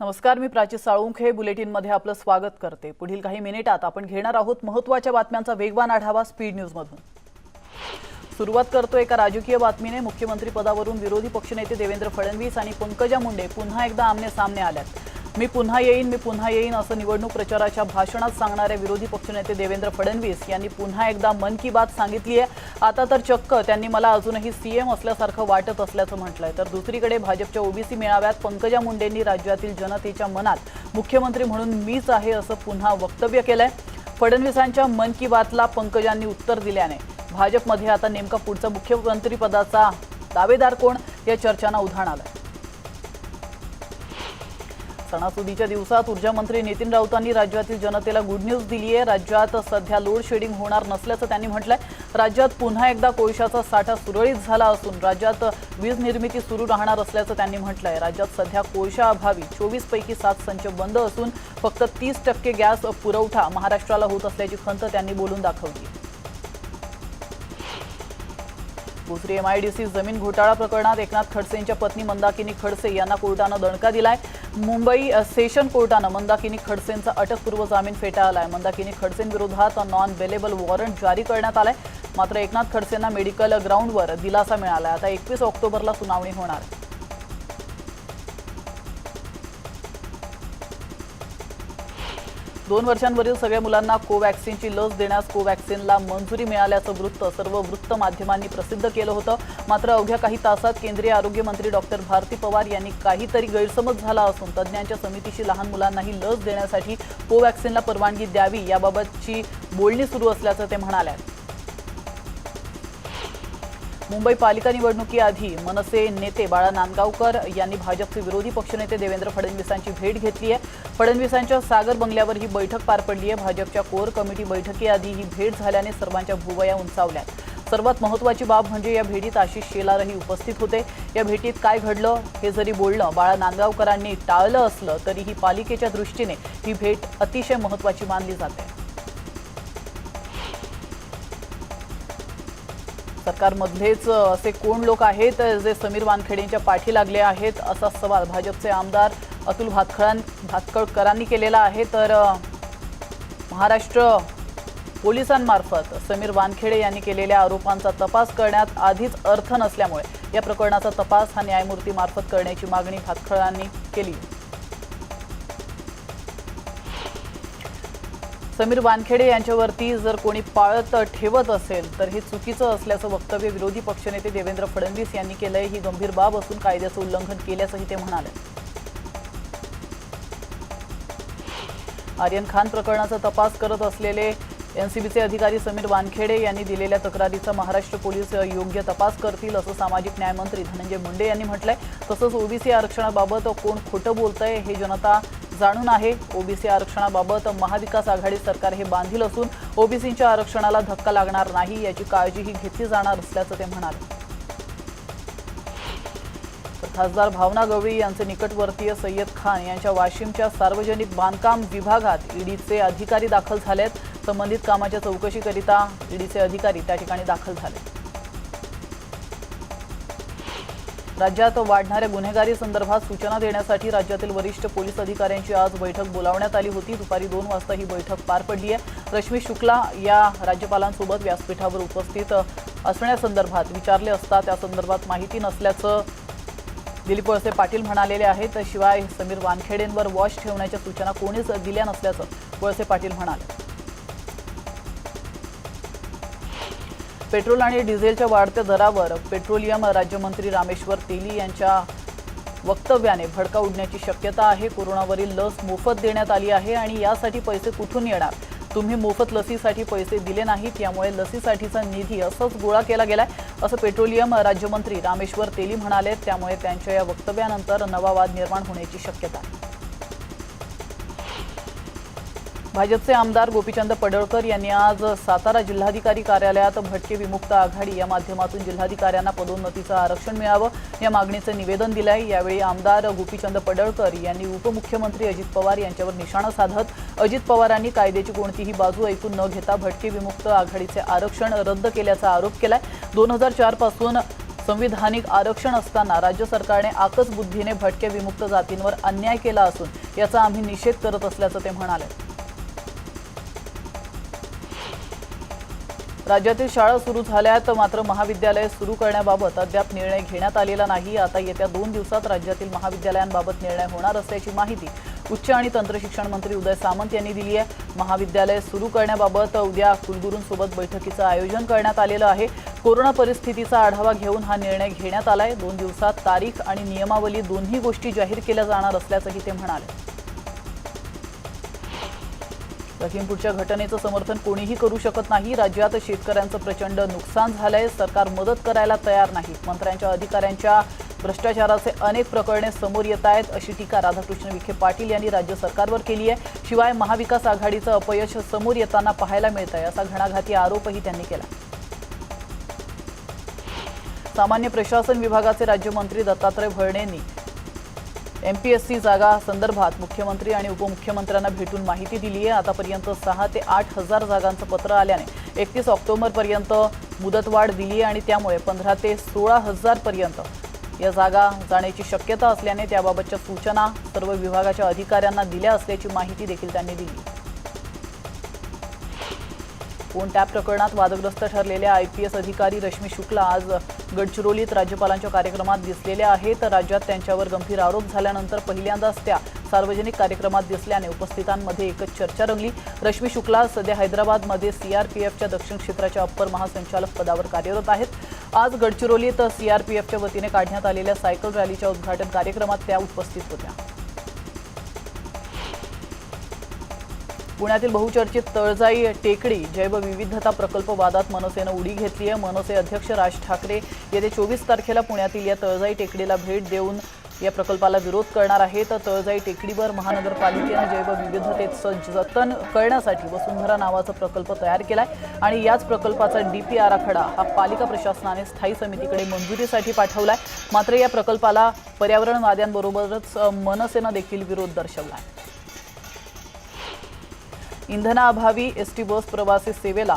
नमस्कार, मी प्राची साळुंखे बुलेटिनमध्ये आपलं स्वागत करते। पुढील काही मिनिटात आपण घेणार आहोत महत्त्वाच्या बातम्यांचा वेगवान आढावा स्पीड न्यूज मधून। सुरुवात करतो एका राजकीय बातमीने। मुख्यमंत्री पदावरून विरोधी पक्षनेते देवेंद्र फडणवीस आणि पंकजा मुंडे पुन्हा एकदा आमने सामने आल्यात। मी पुन्हा येईन असं निवडणूक प्रचाराच्या भाषणात सांगणारे विरोधी पक्षनेते देवेंद्र फडणवीस यांनी पुन्हा एकदा मन की बात सांगितली आहे। आता तर चक्क त्यांनी मला अजूनही सीएम असल्यासारखं वाटत असल्याचं म्हटलंय। तर दुसरीकडे भाजपच्या ओबीसी मेळाव्यात पंकजा मुंडेंनी राज्यातील जनतेच्या मनात मुख्यमंत्री म्हणून मीच आहे असं पुन्हा वक्तव्य केलंय। फडणवीसांच्या मन की बातला पंकजांनी उत्तर दिल्याने भाजपमध्ये आता नेमका पुढचा मुख्यमंत्री पदाचा दावेदार कोण या चर्चांना उधाण आलंय। सणासुदीच्या दिवसात ऊर्जा मंत्री नितीन राऊतांनी राज्यातील जनतेला गुड न्यूज दिली आहे। राज्यात सध्या लोड शेडिंग होणार नसल्याचं त्यांनी म्हटलंय। राज्यात पुन्हा एकदा कोळशाचा साठा सुरळीत झाला असून राज्यात वीज निर्मिती सुरू राहणार असल्याचं त्यांनी म्हटलंय। राज्यात सध्या कोळशा अभावी 24 पैकी 7 संच बंद असून फक्त 30% गॅस पुरवठा महाराष्ट्राला होत असल्याची खंत त्यांनी बोलून दाखवली। दुसरी एमआयडीसी जमीन घोटाळा प्रकरणात एकनाथ खडसेंच्या पत्नी मंदाकिनी खडसे यांना कोर्टानं दणका दिलाय। मुंबई सेशन कोर्टानं मंदाकिनी खडसेंचा अटकपूर्व जामीन फेटाळलाय। मंदाकिनी खडसेंविरोधात नॉन बेलेबल वॉरंट जारी करण्यात आलाय। मात्र एकनाथ खडसेंना मेडिकल ग्राउंडवर दिलासा मिळालाय। आता 21 ऑक्टोबरला सुनावणी होणार आहे। 2 वर्षांवरील सगळ्या मुलांना कोवॅक्सिनची लस देण्यास कोवॅक्सिनला मंजुरी मिळाल्याचं वृत्त सर्व वृत्त माध्यमांनी प्रसिद्ध केलं होतं। मात्र अवघ्या काही तासात केंद्रीय आरोग्य मंत्री डॉक्टर भारती पवार यांनी काहीतरी गैरसमज झाला असून तज्ज्ञांच्या समितीशी लहान मुलांनाही लस देण्यासाठी कोवॅक्सिनला परवानगी द्यावी याबाबतची बोलणी सुरू असल्याचं ते म्हणाले। मुंबई पालिका निवडणुकीआधी मनसे नेते बाळा नांदगावकर यांनी भाजपचे विरोधी पक्षनेते देवेंद्र फडणवीसांची भेट घेतली आहे। फडणवीसांच्या सागर बंगल्यावर ही बैठक पार पडली आहे। भाजपच्या कोर कमिटी बैठकीआधी ही भेट झाल्याने सर्वांच्या भुवया उंचावल्यात। सर्वात महत्त्वाची बाब म्हणजे या भेटीत आशिष शेलारही उपस्थित होते। या भेटीत काय घडलं हे जरी बोलणं बाळा नांदगावकरांनी टाळलं असलं तरीही पालिकेच्या दृष्टीने ही भेट अतिशय महत्त्वाची मानली जाते। सरकारमधलेच असे कोण लोक आहेत जे समीर वानखेडेंच्या पाठी लागले आहेत असा सवाल भाजपचे आमदार अतुल भातखळकरांनी केलेला आहे। तर महाराष्ट्र पोलिसांमार्फत समीर वानखेडे यांनी केलेल्या आरोपांचा तपास करण्यात आधीच अर्थ नसल्यामुळे या प्रकरणाचा तपास हा न्यायमूर्तीमार्फत करण्याची मागणी भातखळांनी केली। समीर वानखेडे यांच्यावरती जर कोणी पाळत ठेवत असेल तर हे चुकीचं असल्याचं वक्तव्य विरोधी पक्षनेते देवेंद्र फडणवीस यांनी केलंय। ही गंभीर बाब असून कायद्याचं उल्लंघन केल्याचंही ते म्हणाले। आर्यन खान प्रकरणाचा तपास करत असलेले एनसीबीचे अधिकारी समीर वानखेडे यांनी दिलेल्या तक्रारीचा महाराष्ट्र पोलीस योग्य तपास करतील असं सामाजिक न्याय मंत्री धनंजय मुंडे यांनी म्हटलंय। तसंच ओबीसी आरक्षणाबाबत कोण खोटं बोलतंय हे जनता जाणून आहे। ओबीसी आरक्षणाबाबत महाविकास आघाडी सरकार हे बांधील असून ओबीसींच्या आरक्षणाला धक्का लागणार नाही याची काळजीही घेतली जाणार असल्याचं ते म्हणाले। खासदार भावना गवळी यांचे निकटवर्तीय सय्यद खान यांच्या वाशिमच्या सार्वजनिक बांधकाम विभागात ईडीचे अधिकारी दाखल झालेत। संबंधित कामाच्या चौकशीकरिता ईडीचे अधिकारी त्या ठिकाणी दाखल झाले। राज्यात वाढणाऱ्या गुन्हेगारी संदर्भात सूचना देण्यासाठी राज्यातील वरिष्ठ पोलीस अधिकाऱ्यांची आज बैठक बोलावण्यात आली होती। दुपारी 2 वाजता ही बैठक पार पडली आहे। रश्मी शुक्ला या राज्यपालांसोबत व्यासपीठावर उपस्थित असण्यासंदर्भात विचारले असता त्या संदर्भात माहिती नसल्याचं दिलीप वळसे पाटील म्हणालेले आहेत। शिवाय समीर वानखेडेंवर वॉच ठेवण्याच्या सूचना कोणीच दिल्या नसल्याचं वळसे पाटील म्हणाले। पेट्रोल आणि डिझेलच्या वाढत्या दरावर पेट्रोलियम राज्यमंत्री रामेश्वर तेली यांच्या वक्तव्याने भडका उडण्याची शक्यता आहे। कोरोनावरील लस मोफत देण्यात आली आहे आणि यासाठी पैसे कुठून येणार? तुम्ही मोफत लसीसाठी पैसे दिले नाहीत, यामुळे लसीसाठीचा निधी असंच गोळा केला गेलाय असं पेट्रोलियम राज्यमंत्री रामेश्वर तेली म्हणाले। त्यामुळे त्यांच्या या वक्तव्यानंतर नवा वाद निर्माण होण्याची शक्यता आहे। भाजपचे आमदार गोपीचंद पडळकर यांनी आज सातारा जिल्हाधिकारी कार्यालयात भटके विमुक्त आघाडी या माध्यमातून जिल्हाधिकाऱ्यांना पदोन्नतीचं आरक्षण मिळावं या मागणीचे निवेदन दिलंय। यावेळी आमदार गोपीचंद पडळकर यांनी उपमुख्यमंत्री अजित पवार यांच्यावर निशाणा साधत अजित पवारांनी कायद्याची कोणतीही बाजू ऐकून न घेता भटके विमुक्त आघाडीचे आरक्षण रद्द केल्याचा आरोप केलाय। 2004 पासून संविधानिक आरक्षण असताना राज्य सरकारने आकस बुद्धीने भटक्या विमुक्त जातींवर अन्याय केला असून याचा आम्ही निषेध करत असल्याचं ते म्हणाले। राज्यातील शाळा सुरू झाल्यात, मात्र महाविद्यालय सुरू करण्याबाबत अद्याप निर्णय घेण्यात आलेला नाही। आता येत्या 2 दिवसात राज्यातील महाविद्यालयांबाबत निर्णय होणार असल्याची माहिती उच्च आणि तंत्र शिक्षण मंत्री उदय सामंत यांनी दिली आहे। महाविद्यालय सुरू करण्याबाबत उद्या कुलगुरूंसोबत बैठकीचं आयोजन करण्यात आलेलं आहे। कोरोना परिस्थितीचा आढावा घेऊन हा निर्णय घेण्यात आलाय। 2 दिवसात तारीख आणि नियमावली दोन्ही गोष्टी जाहीर केल्या जाणार असल्याचंही ते म्हणाले। लखीमपूरच्या घटनेचं समर्थन कोणीही करू शकत नाही। राज्यात शेतकऱ्यांचं प्रचंड नुकसान झालंय, सरकार मदत करायला तयार नाही। मंत्र्यांच्या अधिकाऱ्यांच्या भ्रष्टाचाराचे अनेक प्रकरणे समोर येत आहेत अशी टीका राधाकृष्ण विखे पाटील यांनी राज्य सरकारवर केली आहे। शिवाय महाविकास आघाडीचं अपयश समोर येताना पाहायला मिळतंय असा घणाघाती आरोपही त्यांनी केला। सामान्य प्रशासन विभागाचे राज्यमंत्री दत्तात्रय भरणेंनी एमपीएससी जागा संदर्भात मुख्यमंत्री आणि उपमुख्यमंत्र्यांना भेटून माहिती दिली आहे। आतापर्यंत 6 ते 8 हजार जागांचं पत्र आल्याने 31 ऑक्टोबरपर्यंत मुदतवाढ दिली आणि त्यामुळे 15 ते 16 हजार पर्यंत या जागा जाण्याची शक्यता असल्याने त्याबाबतच्या सूचना सर्व विभागाच्या अधिकाऱ्यांना दिल्या असल्याची माहिती देखील त्यांनी दिली। फोन टॅप प्रकरणात वादग्रस्त ठरलेल्या आयपीएस अधिकारी रश्मी शुक्ला आज गडचिरोलीत राज्यपालांच्या कार्यक्रमात दिसलेल्या आहेत। राज्यात त्यांच्यावर गंभीर आरोप झाल्यानंतर पहिल्यांदाच त्या सार्वजनिक कार्यक्रमात दिसल्याने उपस्थितांमध्ये एकच चर्चा रंगली। रश्मी शुक्ला सध्या हैदराबादमध्ये सीआरपीएफच्या दक्षिण क्षेत्राच्या अप्पर महासंचालक पदावर कार्यरत आहेत। आज गडचिरोलीत सीआरपीएफच्या वतीने काढण्यात आलेल्या सायकल रॅलीच्या उद्घाटन कार्यक्रमात त्या उपस्थित होत्या। पुण्यातील बहुचर्चित तळजाई टेकडी जैवविविधता प्रकल्प वादात मनसेनं उडी घेतली आहे। मनसे अध्यक्ष राज ठाकरे येत्या 24 तारखेला पुण्यातील या तळजाई टेकडीला भेट देऊन या प्रकल्पाला विरोध करणार आहेत। तळजाई टेकडीवर महानगरपालिकेने जैवविविधतेचं जतन करण्यासाठी वसुंधरा नावाचा प्रकल्प तयार केलाय आणि याच प्रकल्पाचा डीपी आराखडा हा पालिका प्रशासनाने स्थायी समितीकडे मंजुरीसाठी पाठवलाय। मात्र या प्रकल्पाला पर्यावरणवाद्यांबरोबरच मनसेनं देखील विरोध दर्शवलाय। इंधनाअभावी एसटी बस प्रवासी सेवेला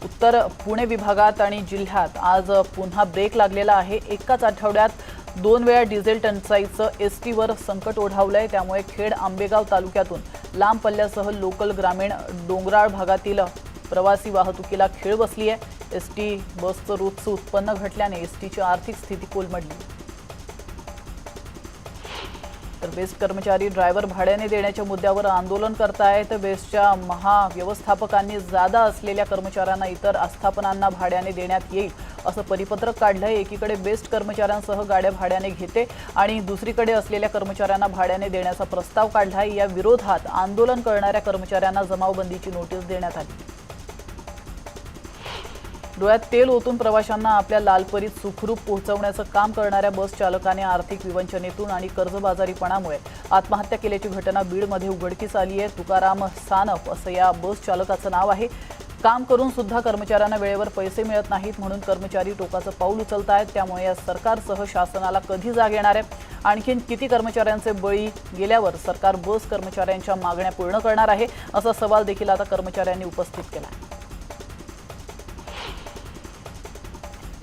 उत्तर पुणे विभागात आणि जिल्ह्यात आज पुन्हा ब्रेक लागलेला आहे। एकाच आठवड्यात 2 वेळा डिझेल टंचाईचं एसटीवर संकट ओढावलंय। त्यामुळे खेड आंबेगाव तालुक्यातून लांब पल्ल्यासह लोकल ग्रामीण डोंगराळ भागातील प्रवासी वाहतुकीला खीळ बसली आहे। एसटी बसचं रोजचं उत्पन्न घटल्याने एसटीची आर्थिक स्थिती कोलमडली। तर बेस्ट कर्मचारी ड्रायव्हर भाड्याने देण्याच्या मुद्द्यावर आंदोलन करतायत। बेस्टच्या महाव्यवस्थापकांनी जादा असलेल्या कर्मचाऱ्यांना इतर आस्थापनांना भाड्याने देण्यात येईल असं परिपत्रक काढलंय। एकीकडे बेस्ट कर्मचाऱ्यांसह गाड्या भाड्याने घेते आणि दुसरीकडे असलेल्या कर्मचाऱ्यांना भाड्याने देण्याचा प्रस्ताव काढलाय। या विरोधात आंदोलन करणाऱ्या कर्मचाऱ्यांना जमावबंदीची नोटीस देण्यात आली। डोळ्यात तेल ओतून प्रवाशांना आपल्या लालपरीत सुखरूप पोहोचवण्याचं काम करणाऱ्या बस चालकाने आर्थिक विवंचनेतून आणि कर्जबाजारीपणामुळे आत्महत्या केल्याची घटना बीडमध्ये उघडकीस आली आहे। तुकाराम सानप असं या बस चालकाचं नाव आहे। काम करून सुद्धा कर्मचाऱ्यांना वेळेवर पैसे मिळत नाहीत म्हणून कर्मचारी टोकाचं पाऊल उचलतायत। त्यामुळे या सरकारसह शासनाला कधी जाग येणार आहे? आणखीन किती कर्मचाऱ्यांचे बळी गेल्यावर सरकार बस कर्मचाऱ्यांच्या मागण्या पूर्ण करणार आहे असा सवाल देखील आता कर्मचाऱ्यांनी उपस्थित केला आहे।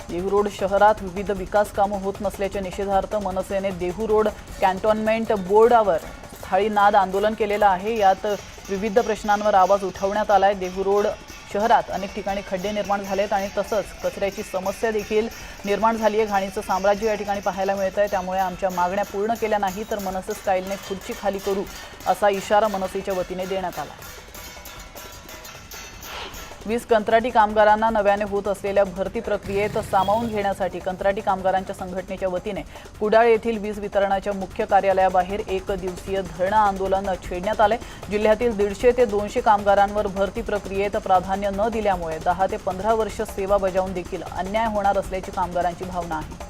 देहू रोड शहरात विविध विकास कामं होत नसल्याच्या निषेधार्थ मनसेने देहू रोड कॅन्टोन्मेंट बोर्डावर थाळीनाद आंदोलन केलेलं आहे। यात विविध प्रश्नांवर आवाज उठवण्यात आलाय। देहू रोड शहरात अनेक ठिकाणी खड्डे निर्माण झालेत आणि तसंच कचऱ्याची समस्या देखील निर्माण झाली आहे। घाणीचं साम्राज्य या ठिकाणी पाहायला मिळतंय। त्यामुळे आमच्या मागण्या पूर्ण केल्या नाही तर मनसे स्टाईलने खुर्ची खाली करू असा इशारा मनसेच्या वतीने देण्यात आला। 20 कंत्राटी कामगारांना नव्याने होत असलेल्या भरती प्रक्रियेत सामावून घेण्यासाठी कंत्राटी कामगारांच्या संघटनेच्या वतीने कुडाळ येथील वीज वितरणाच्या मुख्य कार्यालयाबाहेर 1 दिवसीय धरणं आंदोलन छेडण्यात आले। जिल्ह्यातील 150 ते 200 कामगारांवर भरती प्रक्रियेत प्राधान्य न दिल्यामुळे 10 ते 15 वर्ष सेवा बजावून देखील अन्याय होणार असल्याची कामगारांची भावना आहे।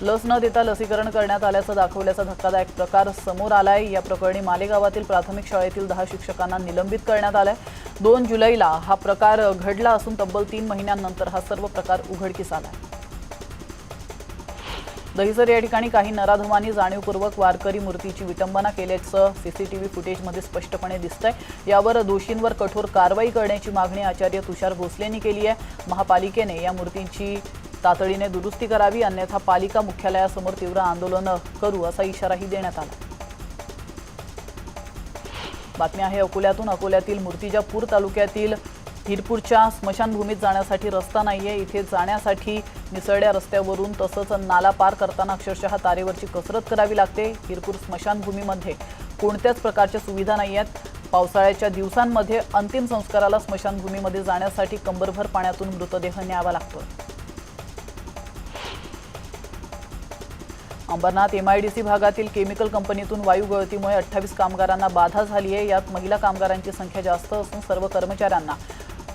लस न देता लसीकरण करण्यात आल्याचं दाखवल्याचा धक्कादायक प्रकार समोर आलाय। या प्रकरणी मालेगावातील प्राथमिक शाळेतील 10 शिक्षकांना निलंबित करण्यात आलंय। 2 जुलैला हा प्रकार घडला असून तब्बल 3 महिन्यांनंतर हा सर्व प्रकार उघडकीस आलाय। दहिसर या ठिकाणी काही नराधमांनी जाणीवपूर्वक वारकरी मूर्तीची विटंबना केल्याचं सीसीटीव्ही फुटेजमध्ये स्पष्टपणे दिसतंय। यावर दोषींवर कठोर कारवाई करण्याची मागणी आचार्य तुषार भोसलेंनी केली आहे। महापालिकेने या मूर्तींची तातडीने दुरुस्ती करावी, अन्यथा पालिका मुख्यालयासमोर तीव्र आंदोलन करू असा इशाराही देण्यात आला। बातमी आहे अकोल्यातून। अकोल्यातील मूर्तिजापूर तालुक्यातील हिरपूरच्या स्मशानभूमीत जाण्यासाठी रस्ता नाहीये। इथे जाण्यासाठी निसरड्या रस्त्यावरून तसंच नाला पार करताना अक्षरशः तारेवरची कसरत करावी लागते। हिरपूर स्मशानभूमीमध्ये कोणत्याच प्रकारच्या सुविधा नाहीयेत। पावसाळ्याच्या दिवसांमध्ये अंतिम संस्काराला स्मशानभूमीमध्ये जाण्यासाठी कंबरभर पाण्यातून मृतदेह न्यावा लागतो। अंबरनाथ MIDC भागातील केमिकल कंपनीतून वायू गळतीमुळे 28 कामगारांना बाधा झाली आहे। यात महिला कामगारांची संख्या जास्त असून सर्व कर्मचाऱ्यांना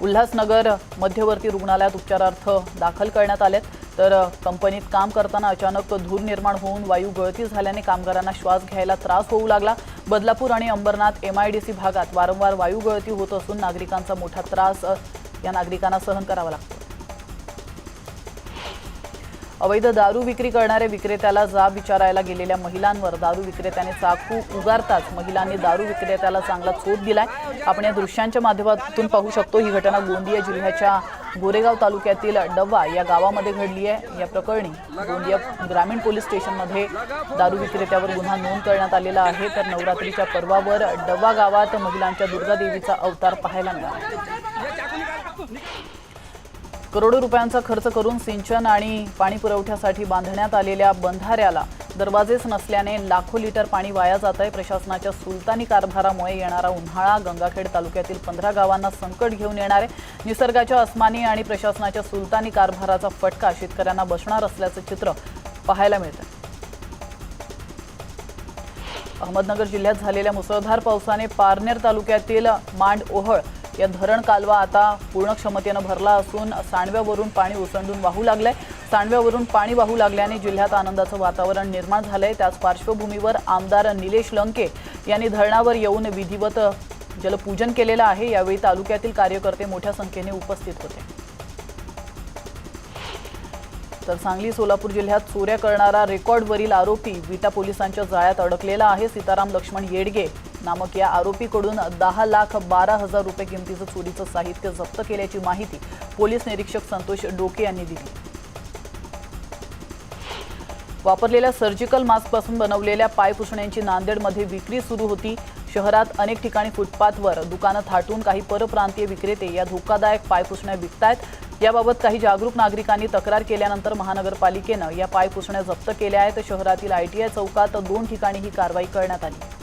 उल्हासनगर मध्यवर्ती रुग्णालयात उपचारार्थ दाखल करण्यात आले। तर कंपनीत काम करताना अचानक धूर निर्माण होऊन वायू गळती झाल्याने कामगारांना श्वास घ्यायला त्रास होऊ लागला। बदलापूर आणि अंबरनाथ MIDC भागात वारंवार वायू गळती होत असून नागरिकांचा मोठा त्रास या नागरिकांना सहन करावा लागतो। अवैध दारू विक्री करणाऱ्या विक्रेत्याला जाब विचारायला गेलेल्या महिलांवर दारू विक्रेत्याने चाकू उगारताच महिलांनी दारू विक्रेत्याला चांगला चोप दिलाय। आपण या दृश्यांच्या माध्यमातून पाहू शकतो। ही घटना गोंदिया जिल्ह्याच्या गोरेगाव तालुक्यातील डव्वा या गावामध्ये घडली आहे। या प्रकरणी गोंदिया ग्रामीण पोलीस स्टेशनमध्ये दारू विक्रेत्यावर गुन्हा नोंद करण्यात आलेला आहे। तर नवरात्रीच्या पर्वावर डव्वा गावात महिलांच्या दुर्गा देवीचा अवतार पाहायला मिळाला। करोडो रुपयांचा खर्च करून सिंचन आणि पाणी पुरवठ्यासाठी बांधण्यात आलेल्या बंधाऱ्याला दरवाजेच नसल्याने लाखो लिटर पाणी वाया जात आहे। प्रशासनाच्या सुलतानी कारभारामुळे येणारा उन्हाळा गंगाखेड तालुक्यातील 15 गावांना संकट घेऊन येणार आहे। निसर्गाच्या अस्मानी आणि प्रशासनाच्या सुलतानी कारभाराचा फटका शेतकऱ्यांना बसणार असल्याचं चित्र पाहायला मिळतं। अहमदनगर जिल्ह्यात झालेल्या मुसळधार पावसाने पारनेर तालुक्यातील मांडओहळ या धरण कालवा आता पूर्ण क्षमतेने भरला असून सांडव्यावरून पाणी ओसंडून वाहू लागलंय। सांडव्यावरून पाणी वाहू लागल्याने जिल्ह्यात आनंदाचं वातावरण निर्माण झालंय। त्याच पार्श्वभूमीवर आमदार निलेश लंके यांनी धरणावर येऊन विधिवत जलपूजन केलेलं आहे। यावेळी तालुक्यातील कार्यकर्ते मोठ्या संख्येने उपस्थित होते। तर सांगली सोलापूर जिल्ह्यात चोऱ्या करणारा रेकॉर्डवरील आरोपी विटा पोलिसांच्या जाळ्यात अडकलेला आहे। सीताराम लक्ष्मण येडगे नामक या आरोपीकडून 10,12,000 रुपये किमतीचं चोरीचं साहित्य जप्त केल्याची माहिती पोलीस निरीक्षक संतोष डोके यांनी दिली। वापरलेल्या सर्जिकल मास्कपासून बनवलेल्या पाय पुसण्यांची नांदेडमध्ये विक्री सुरू होती। शहरात अनेक ठिकाणी फुटपाथवर दुकानं थाटून काही परप्रांतीय विक्रेते या धोकादायक पाय पुसण्या विकतायत। याबाबत काही जागरूक नागरिकांनी तक्रार केल्यानंतर महानगरपालिकेनं या पाय पुसण्या जप्त केल्या आहेत। शहरातील ITI चौकात 2 ठिकाणी ही कारवाई करण्यात आली।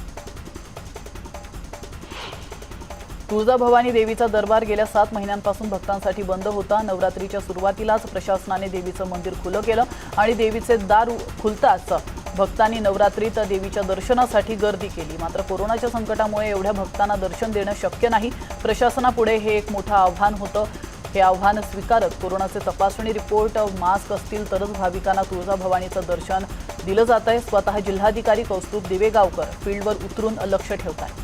तुळजाभवानी देवीचा दरबार गेल्या 7 महिन्यांपासून भक्तांसाठी बंद होता। नवरात्रीच्या सुरुवातीलाच प्रशासनाने देवीचं मंदिर खुलं केलं आणि देवीचे दार खुलताच भक्तांनी नवरात्रीत देवीच्या दर्शनासाठी गर्दी केली। मात्र कोरोनाच्या संकटामुळे एवढ्या भक्तांना दर्शन देणं शक्य नाही। प्रशासनापुढे हे एक मोठं आव्हान होतं। हे आव्हान स्वीकारत कोरोनाचे तपासणी रिपोर्ट मास्क असतील तरच भाविकांना तुळजाभवानीचं दर्शन दिलं जात आहे। स्वतः जिल्हाधिकारी कौस्तुभ दिवेगावकर फील्डवर उतरून लक्ष ठेवतात।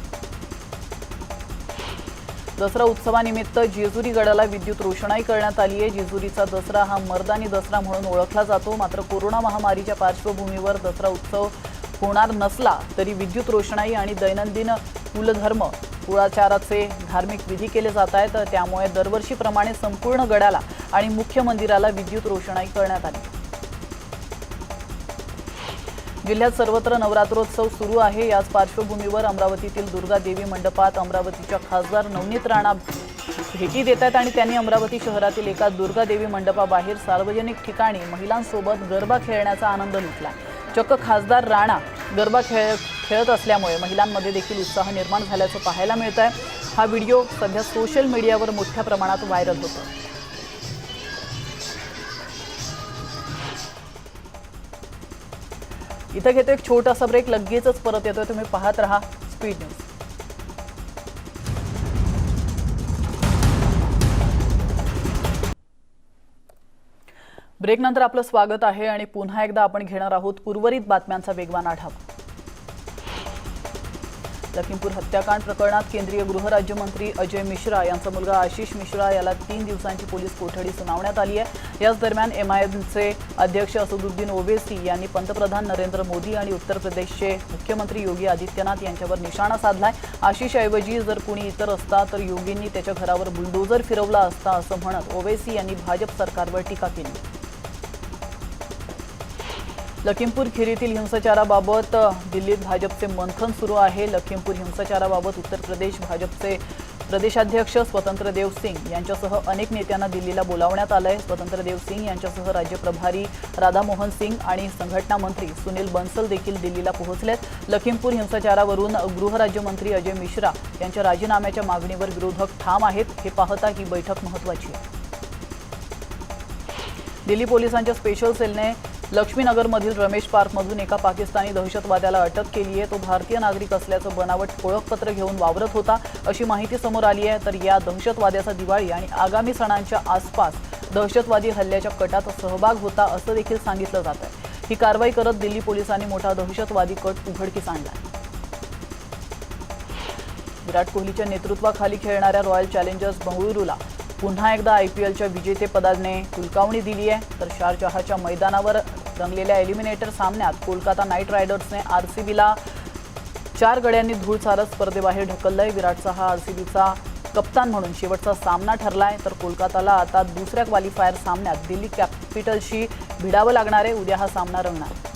दसरा उत्सवानिमित्त जेजुरी गडाला विद्युत रोषणाई करण्यात आली आहे। जेजुरीचा दसरा हा मर्दानी दसरा म्हणून ओळखला जातो। मात्र कोरोना महामारीच्या पार्श्वभूमीवर दसरा उत्सव होणार नसला तरी विद्युत रोषणाई आणि दैनंदिन कुलधर्म कुळाचाराचे धार्मिक विधी केले जात आहेत। त्यामुळे दरवर्षीप्रमाणे संपूर्ण गडाला आणि मुख्य मंदिराला विद्युत रोषणाई करण्यात आली। जिल्ह्यात सर्वत्र नवरात्रोत्सव सुरू आहे। याच पार्श्वभूमीवर अमरावतीतील दुर्गा देवी मंडपात अमरावतीच्या खासदार नवनीत राणा भेटी देत आहेत आणि त्यांनी अमरावती शहरातील एका दुर्गा देवी मंडपाबाहेर सार्वजनिक ठिकाणी महिलांसोबत गरबा खेळण्याचा आनंद लुटला। चक्क खासदार राणा गरबा खेळत असल्यामुळे महिलांमध्ये देखील उत्साह निर्माण झाल्याचं पाहायला मिळत आहे। हा व्हिडिओ सध्या सोशल मीडियावर मोठ्या प्रमाणात व्हायरल होतो। इथं घेतो एक छोटासा ब्रेक, लगेचच परत येतोय। तुम्ही पाहत रहा स्पीड न्यूज। ब्रेकनंतर आपलं स्वागत आहे आणि पुन्हा एकदा आपण घेणार आहोत उर्वरित बातम्यांचा वेगवान आढावा। लखीमपूर हत्याकांड प्रकरणात केंद्रीय गृहराज्यमंत्री अजय मिश्रा यांचा मुलगा आशिष मिश्रा याला 3 दिवसांची पोलीस कोठडी सुनावण्यात आली आहे। याच दरम्यान MIMचे अध्यक्ष असदुद्दीन ओवैसी यांनी पंतप्रधान नरेंद्र मोदी आणि उत्तर प्रदेशचे मुख्यमंत्री योगी आदित्यनाथ यांच्यावर निशाणा साधलाय। आशिषऐवजी जर कुणी इतर असता तर योगींनी त्याच्या घरावर बुलडोझर फिरवला असता असं म्हणत ओवैसी यांनी भाजप सरकारवर टीका केली। लखीमपूर खिरीतील हिंसाचाराबाबत दिल्लीत भाजपचे मंथन सुरू आहे। लखीमपूर हिंसाचाराबाबत उत्तर प्रदेश भाजपचे प्रदेशाध्यक्ष स्वतंत्र देव सिंग यांच्यासह अनेक नेत्यांना दिल्लीला बोलावण्यात आलंय। स्वतंत्र देव सिंग यांच्यासह राज्य प्रभारी राधा मोहन सिंग आणि संघटना मंत्री सुनील बन्सल देखील दिल्लीला पोहोचलेत। लखीमपूर हिंसाचारावरून गृहराज्यमंत्री अजय मिश्रा यांच्या राजीनाम्याच्या मागणीवर विरोधक ठाम आहेत। हे पाहता ही बैठक महत्त्वाची आहे। दिल्ली पोलिसांच्या स्पेशल सेलने लक्ष्मीनगरमधील रमेश पार्कमधून एका पाकिस्तानी दहशतवाद्याला अटक केली आहे। तो भारतीय नागरिक असल्याचं बनावट ओळखपत्र घेऊन वावरत होता अशी माहिती समोर आली आहे। तर या दहशतवाद्याचा दिवाळी आणि आगामी सणांच्या आसपास दहशतवादी हल्ल्याच्या कटात सहभाग होता असं देखील सांगितलं जात आहे। ही कारवाई करत दिल्ली पोलिसांनी मोठा दहशतवादी कट उघडकीस आणला। विराट कोहलीच्या नेतृत्वाखाली खेळणाऱ्या रॉयल चॅलेंजर्स बंगळुरूला पुन्हा एकदा IPLच्या विजेतेपदाने हुलकावणी दिली आहे। तर शारजहाच्या मैदानावर रंगलेल्या एलिमिनेटर सामन्यात कोलकाता नाईट रायडर्सने RCBला 4 गड्यांनी धूळ चारत स्पर्धेबाहेर ढकललंय। विराटचा हा RCBचा कप्तान म्हणून शेवटचा सामना ठरलाय। तर कोलकाताला आता दुसऱ्या क्वालिफायर सामन्यात दिल्ली कॅपिटल्सशी भिडावं लागणार आहे। उद्या हा सामना रंगणार।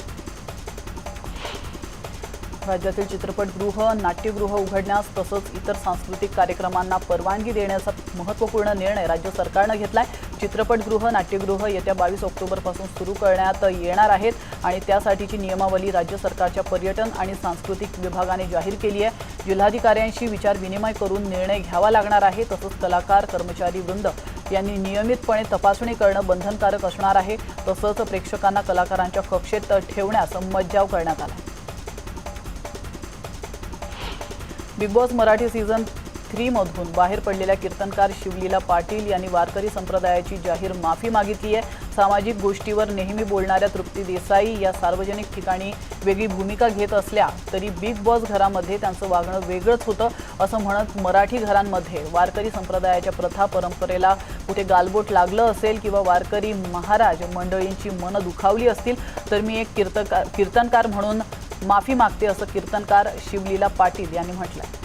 राज्यातील चित्रपटगृह नाट्यगृह उघडण्यास तसंच इतर सांस्कृतिक कार्यक्रमांना परवानगी देण्याचा महत्त्वपूर्ण निर्णय राज्य सरकारने घेतलाय। चित्रपटगृह नाट्यगृह येत्या 22 ऑक्टोबरपासून सुरू करण्यात येणार आहेत आणि त्यासाठीची नियमावली राज्य सरकारच्या पर्यटन आणि सांस्कृतिक विभागाने जाहीर केली आहे। जिल्हाधिकाऱ्यांशी विचारविनिमय करून निर्णय घ्यावा लागणार आहे। तसंच कलाकार कर्मचारी वृंद यांनी नियमितपणे तपासणी करणं बंधनकारक असणार आहे। तसंच प्रेक्षकांना कलाकारांच्या कक्षेत ठेवण्यास मज्जाव करण्यात आला। बिग बॉस मराठी सीझन 3 मधून बाहेर पडलेल्या कीर्तनकार शिवलीला पाटील यांनी वारकरी संप्रदायाची जाहीर माफी मागितली आहे। सामाजिक गोष्टीवर नेहमी बोलणाऱ्या तृप्ती देसाई या सार्वजनिक ठिकाणी वेगळी भूमिका घेत असल्या तरी बिग बॉस घरामध्ये त्यांचं वागणं वेगळंच होतं असं म्हणत मराठी घरांमध्ये वारकरी संप्रदायाच्या प्रथा परंपरेला कुठे गालबोट लागलं असेल किंवा वारकरी महाराज मंडळींची मनं दुखावली असतील तर मी एक कीर्तनकार म्हणून माफी मागते असं कीर्तनकार शिवलीला पाटील यांनी म्हटलंय।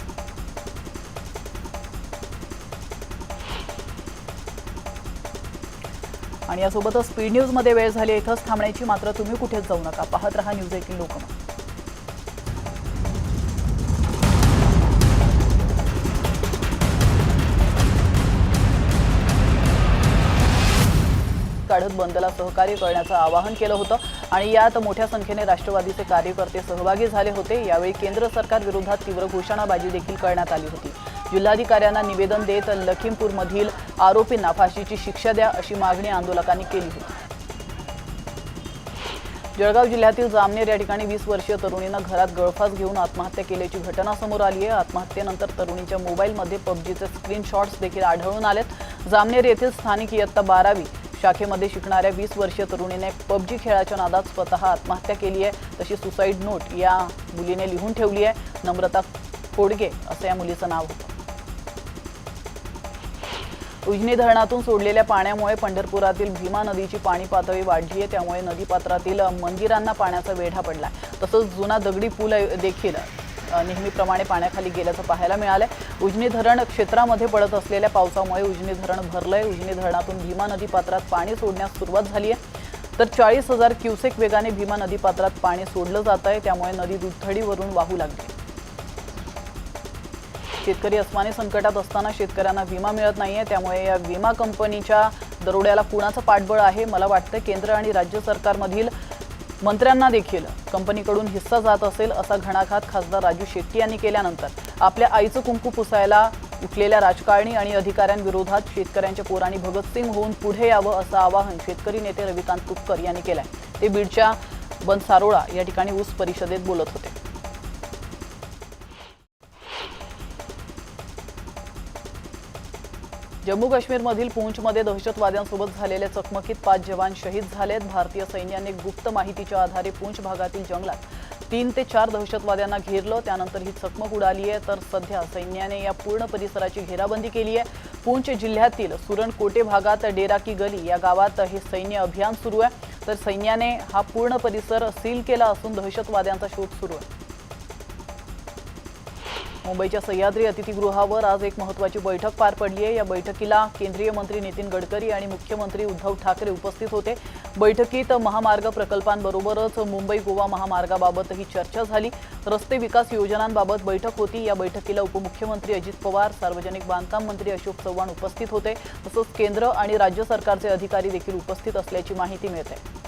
आणि यासोबतच स्पीड न्यूज मध्ये वेळ झाली इथंच थांबण्याची। मात्र तुम्ही कुठेच जाऊ नका, पाहत रहा न्यूज 18 लोकमत। काढत बंदला सहकार्य करण्याचं आवाहन केलं होतं आणि यात मोठ्या संख्येने राष्ट्रवादीचे कार्यकर्ते सहभागी झाले होते। यावेळी केंद्र सरकार विरोधात तीव्र घोषणाबाजी देखील करण्यात आली होती। जिल्हाधिकाऱ्यांना निवेदन देत लखीमपूरमधील आरोपींना फाशीची शिक्षा द्या अशी मागणी आंदोलकांनी केली होती। जळगाव जिल्ह्यातील जामनेर या ठिकाणी 20 वर्षीय तरुणीनं घरात गळफास घेऊन आत्महत्या केल्याची घटना समोर आली आहे। आत्महत्येनंतर तरुणीच्या मोबाईलमध्ये पबजीचे स्क्रीनशॉट्स देखील आढळून आलेत। जामनेर येथील स्थानिक इयत्ता 12वी शाखेमध्ये शिकणाऱ्या 20 वर्षीय तरुणीने पबजी खेळाच्या नादात स्वतः आत्महत्या केली आहे। तशी सुसाईड नोट या मुलीने लिहून ठेवली आहे। नम्रता कोडगे असं या मुलीचं नाव होतं। उजनी धरणातून सोडलेल्या पाण्यामुळे पंढरपुरातील भीमा नदीची पाणी पातळी वाढली आहे। त्यामुळे नदीपात्रातील मंदिरांना पाण्याचा वेढा पडलाय। तसंच जुना दगडी पूल देखील नेहमीप्रमाणे पाण्याखाली गेल्याचं पाहायला मिळालंय। उजनी धरण क्षेत्रामध्ये पडत असलेल्या पावसामुळे उजनी धरण भरलंय। उजनी धरणातून भीमा नदीपात्रात पाणी सोडण्यास सुरुवात झाली आहे। तर 40,000 क्युसेक वेगाने भीमा नदीपात्रात पाणी सोडलं जात आहे। त्यामुळे नदी दुथडीवरून वाहू लागली। शेतकरी अस्मानी संकटात असताना शेतकऱ्यांना विमा मिळत नाहीये। त्यामुळे या विमा कंपनीच्या दरोड्याला कुणाचं पाठबळ आहे? मला वाटतं केंद्र आणि राज्य सरकारमधील मंत्र्यांना देखील कंपनीकडून हिस्सा जात असेल असा घणाघात खासदार राजू शेट्टी यांनी केल्यानंतर आपल्या आईचं कुंकू पुसायला उठलेल्या राजकारणी आणि अधिकाऱ्यांविरोधात शेतकऱ्यांच्या पोरांनी भगतसिंग होऊन पुढे यावं असं आवाहन शेतकरी नेते रविकांत तुपकर यांनी केलंय। ते बीडच्या बनसारोळा या ठिकाणी ऊस परिषदेत बोलत होते। जम्मू काश्मीरमधील पूंछमध्ये दहशतवाद्यांसोबत झालेल्या चकमकीत 5 जवान शहीद झालेत। भारतीय सैन्याने गुप्त माहितीच्या आधारे पूंछ भागातील जंगलात 3 ते 4 दहशतवाद्यांना घेरलं, त्यानंतर ही चकमक उडाली आहे। तर सध्या सैन्याने या पूर्ण परिसराची घेराबंदी केली आहे। पूंछ जिल्ह्यातील सुरणकोटे भागात डेरा की गली या गावात हे सैन्य अभियान सुरू आहे। तर सैन्याने हा पूर्ण परिसर सील केला असून दहशतवाद्यांचा शोध सुरू आहे। मुंबईच्या सह्याद्री अतिथीगृहावर आज एक महत्त्वाची बैठक पार पडली आहे। या बैठकीला केंद्रीय मंत्री नितीन गडकरी आणि मुख्यमंत्री उद्धव ठाकरे उपस्थित होते। बैठकीत महामार्ग प्रकल्पांबरोबरच मुंबई गोवा महामार्गाबाबतही चर्चा झाली। रस्ते विकास योजनांबाबत बैठक होती। या बैठकीला उपमुख्यमंत्री अजित पवार, सार्वजनिक बांधकाम मंत्री अशोक चव्हाण उपस्थित होते। तसंच केंद्र आणि राज्य सरकारचे अधिकारी देखील उपस्थित असल्याची माहिती मिळते।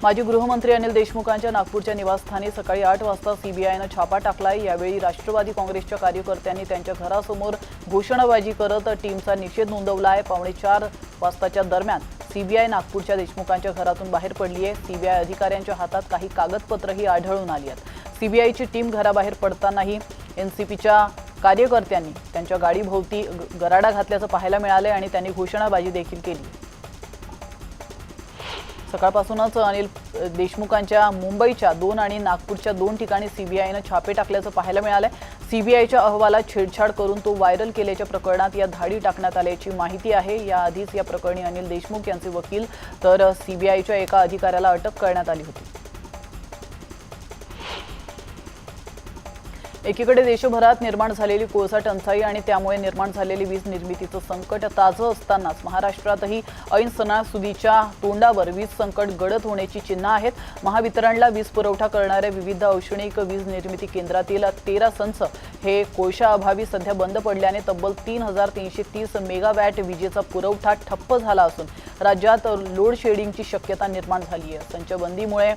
माजी गृहमंत्री अनिल देशमुखांच्या नागपूरच्या निवासस्थानी सकाळी 8 वाजता सीबीआयनं छापा टाकलाय। यावेळी राष्ट्रवादी काँग्रेसच्या कार्यकर्त्यांनी त्यांच्या घरासमोर घोषणाबाजी करत टीमचा निषेध नोंदवलाय। 4:15 वाजताच्या दरम्यान सीबीआय नागपूरच्या देशमुखांच्या घरातून बाहेर पडली आहे। सीबीआय अधिकाऱ्यांच्या हातात काही कागदपत्रही आढळून आली आहेत। सीबीआयची टीम घराबाहेर पडतानाही एनसीपीच्या कार्यकर्त्यांनी त्यांच्या गाडीभोवती गराडा घातल्याचं पाहायला मिळालंय आणि त्यांनी घोषणाबाजी देखील केली। सकाळपासूनच अनिल देशमुखांच्या मुंबईच्या 2 आणि नागपूरच्या 2 ठिकाणी सीबीआयनं छापे टाकल्याचं पाहायला मिळालंय। सीबीआयच्या अहवालात छेडछाड करून तो व्हायरल केल्याच्या प्रकरणात या धाडी टाकण्यात आल्याची माहिती आहे। याआधीच या प्रकरणी अनिल देशमुख यांचे वकील तर सीबीआयच्या एका अधिकाऱ्याला अटक करण्यात आली होती। एकीकडे देशभरात निर्माण झालेली कोळसा टंचाई आणि त्यामुळे निर्माण झालेली वीज निर्मितीचं संकट ताजं असतानाच महाराष्ट्रातही ऐन सणासुदीच्या तोंडावर वीज संकट गडद होण्याची चिन्ह आहेत। महावितरणला वीज पुरवठा करणाऱ्या विविध औष्णिक वीज निर्मिती केंद्रातील 13 संच हे कोळशाअभावी सध्या बंद पडल्याने तब्बल 3330 मेगावॅट विजेचा पुरवठा ठप्प झाला असून राज्यात लोड शेडिंगची शक्यता निर्माण झाली आहे। संचबंदीमुळे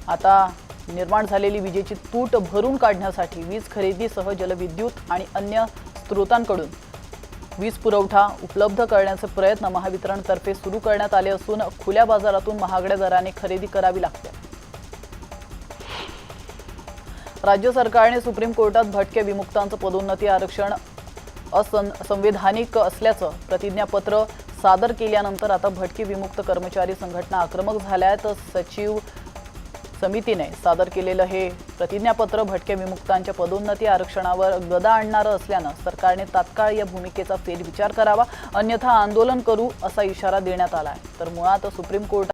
आता निर्माण झालेली विजेची तूट भरून काढण्यासाठी वीज खरेदीसह जलविद्युत आणि अन्य स्रोतांकडून वीज पुरवठा उपलब्ध करण्याचे प्रयत्न महावितरणतर्फे सुरू करण्यात आले असून खुल्या बाजारातून महागड्या दराने खरेदी करावी लागते। राज्य सरकारने सुप्रीम कोर्टात भटक्या विमुक्तांचं पदोन्नती आरक्षण असंवैधानिक असल्याचं प्रतिज्ञापत्र सादर केल्यानंतर आता भटके विमुक्त कर्मचारी संघटना आक्रमक झाल्या आहेत। सचिव समितीने सादर केलेलं हे प्रतिज्ञापत्र भटके विमुक्तांच्या पदोन्नती आरक्षणावर गदा आणणारं असल्यानं सरकारने तात्काळ या भूमिकेचा फेरविचार करावा, अन्यथा आंदोलन करू असा इशारा देण्यात आला आहे। तर मुळात सुप्रीम कोर्टात